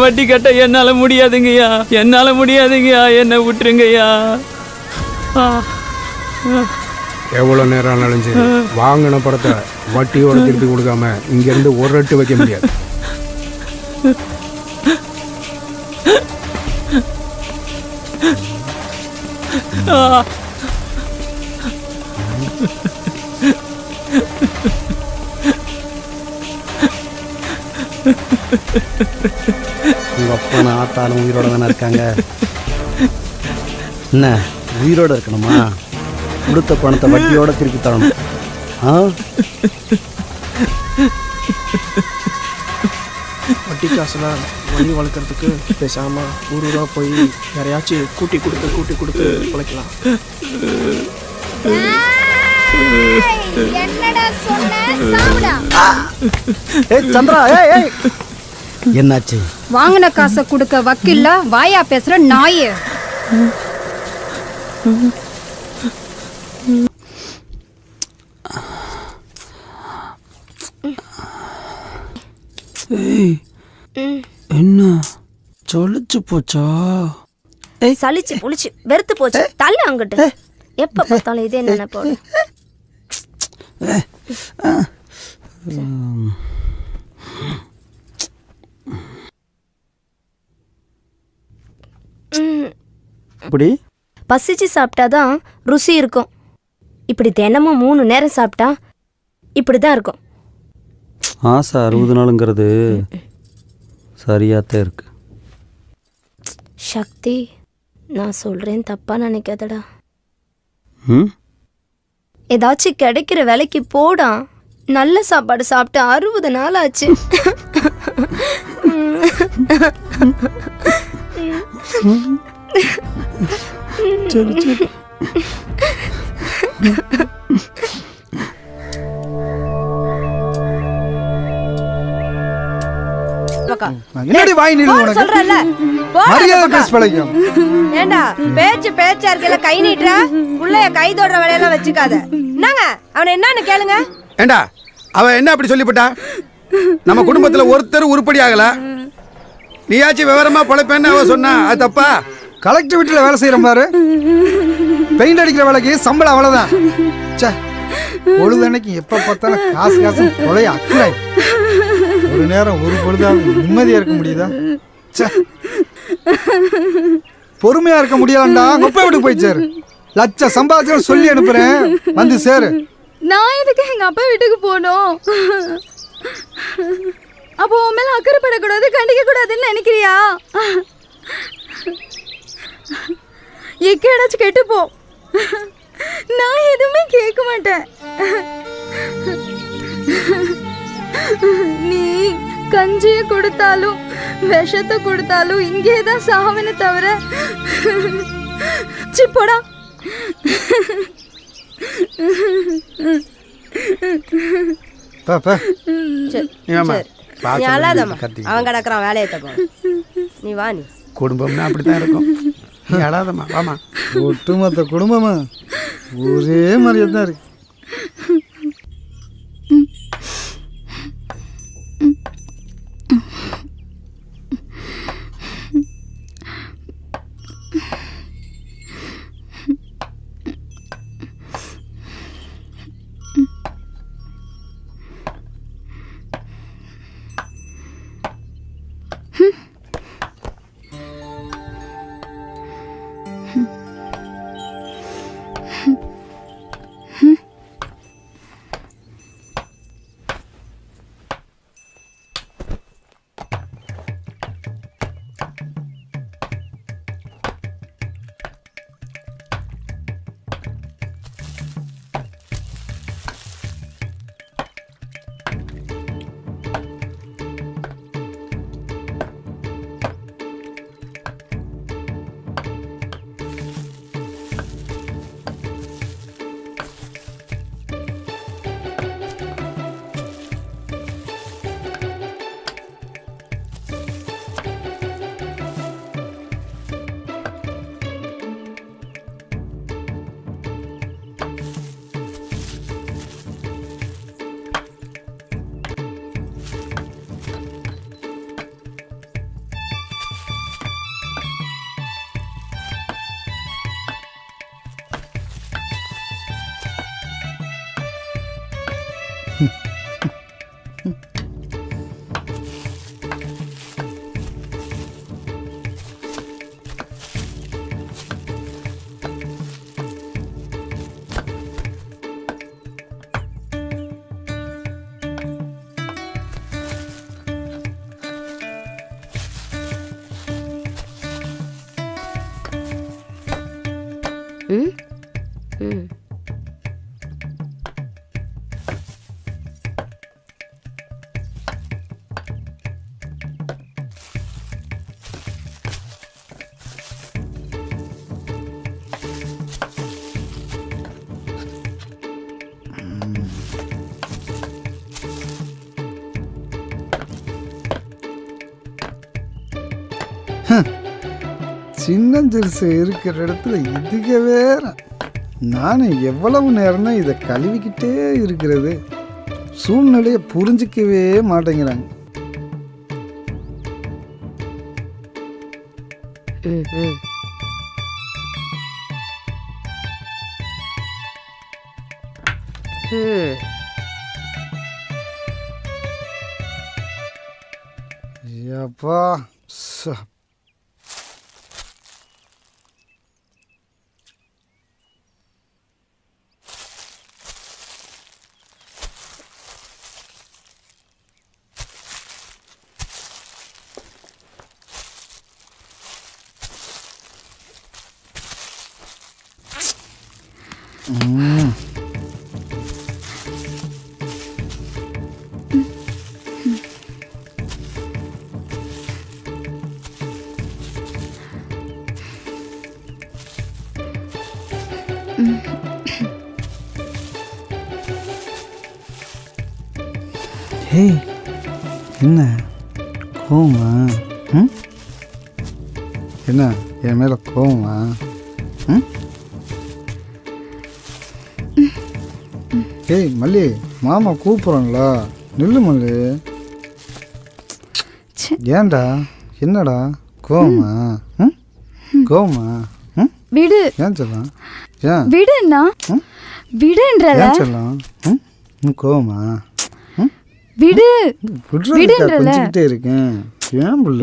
வட்டி கட்ட என்னால முடியாதுங்கய்யா, என்னால முடியாதுங்கய்யா, என்ன விட்டுருங்கய்யா. எவ்வளோ நேரம் ஆனாலும் சரி வாங்கின படத்தை வட்டியோட திருப்பி கொடுக்காம இங்கேருந்து ஒரு ரட்டு வைக்க முடியாது. உங்கள் அப்பா நான் ஆத்தாலும் உயிரோட தானே இருக்காங்க. என்ன உயிரோடு இருக்கணுமா? கொடுத்த பணத்தை வட்டியோட திருப்பி தரணும். வட்டி காசுலாம் வண்டி வளர்க்குறதுக்கு பேசாமல் ஊரூராக போய் யாரையாச்சும் கூட்டி கொடுத்து பிழைக்கலாம். சந்திரா, என்னாச்சு? வாங்கின காசை கொடுக்க வக்கில்ல வாயா பேசுற நாயே. என்ன சொல்லிச்சு போச்சா? சலிச்சு புளிச்சு வெறுத்து போச்சு. தள்ள அங்கிட்டு எப்ப பார்த்தாலும் இதே நினைப்போம். இப்படி பசிச்சு சாப்பிட்டாதான் ருசி இருக்கும். இப்படி தினமும் 3 நேரம் சாப்பிட்டா இப்படிதான் இருக்கும். ஆசை 60 நாளுங்கிறது சரியாத்தான் இருக்கு. சக்தி, நான் சொல்றேன் தப்பா நினைக்காதடா. ஏதாச்சும் கிடைக்கிற வேலைக்கு போடா. நல்ல சாப்பாடு சாப்பிட்டு 60 நாள் ஆச்சு. சரி சரி. என்னடி வாய் நீளு உனக்கு சொல்றல மரியாதை பேச பழகும். ஏண்டா பேச்சா இருக்கல கை நீட்ற புள்ளைய கை தொடுற வேலையெல்லாம் வச்சுக்காத. என்னங்க அவனை என்னன்னு கேளுங்க. ஏண்டா அவ என்ன அப்படி சொல்லிவிட்டா? நம்ம குடும்பத்துல ஒருத்தர் உருப்படி ஆகல, நீயாச்சும் விவரமா பொழைப்பேன்னு அவ சொன்னா அது தப்பா? கலெக்டர் வீட்டுல வேலை செய்யற பாரு, பெயிண்ட் அடிக்கிற வேலைக்கு சம்பளம் அவ்வளவுதான். பொழுதன்னைக்கு எப்ப பார்த்தாலும் காசு கொலைய அக்கறை. ஒரு நேரம் ஒரு பொழுதாவது நிம்மதியா இருக்க முடியுதா? பொறுமையா இருக்க முடியாதுடா. குப்பை வீட்டுக்கு போய் சேரு. லட்சம் சம்பாதிச்சு சொல்லி அனுப்புறேன், வந்து சேரு. நான் எதுக்கு எங்க அப்பா வீட்டுக்கு போனோம்? அப்போ உன் மேல அக்கறைப்படக்கூடாது, கண்டிக்க கூடாதுன்னு நினைக்கிறியா? எக்கேடாச்சும் கெட்டு போ, நான் எதுவுமே கேட்க மாட்டேன். நீ கஞ்சிய கொடுத்தாலும் விஷத்தை கொடுத்தாலும் இங்கேதான் சாவன தவிர சிப்போடா. அவன் கிடக்குறான் வேலையை தப்பா. நீ வா, நீ குடும்பம்னா அப்படித்தான் இருக்கும். நீ அழாதம்மா, வாமா. ஒட்டுமொத்த குடும்பமா ஒரே மாதிரியே தான் இருக்கு. ம் ம் சின்னஞ்சிறுசு இருக்கிற இடத்துல இதுக்கு வேற நானும் எவ்வளவு நேரம் தான் இதை கழுவிக்கிட்டே இருக்கிறது. சூழ்நிலையை புரிஞ்சிக்கவே மாட்டேங்கிறாங்க. ம் ம் ம் அப்பா ஏய் என்ன கோவமா? ம் என்ன என் மேலே கோவமா? ம் ஏய் மல்லி, மாமா கூப்பிட்றாங்களா? நில்லு மல்லி. ஏன்டா என்னடா கோவமா? ம் கோவமா? ம் விடு ஏன் சொல்லலாம்? ஏன் விடுண்ணா விடுன்றல ஏன் சொல்லலாம்? ம் கோவமா? விடு விடுறதுக்கா கொஞ்சிக்கிட்டே இருக்கேன். ஏன் புள்ள?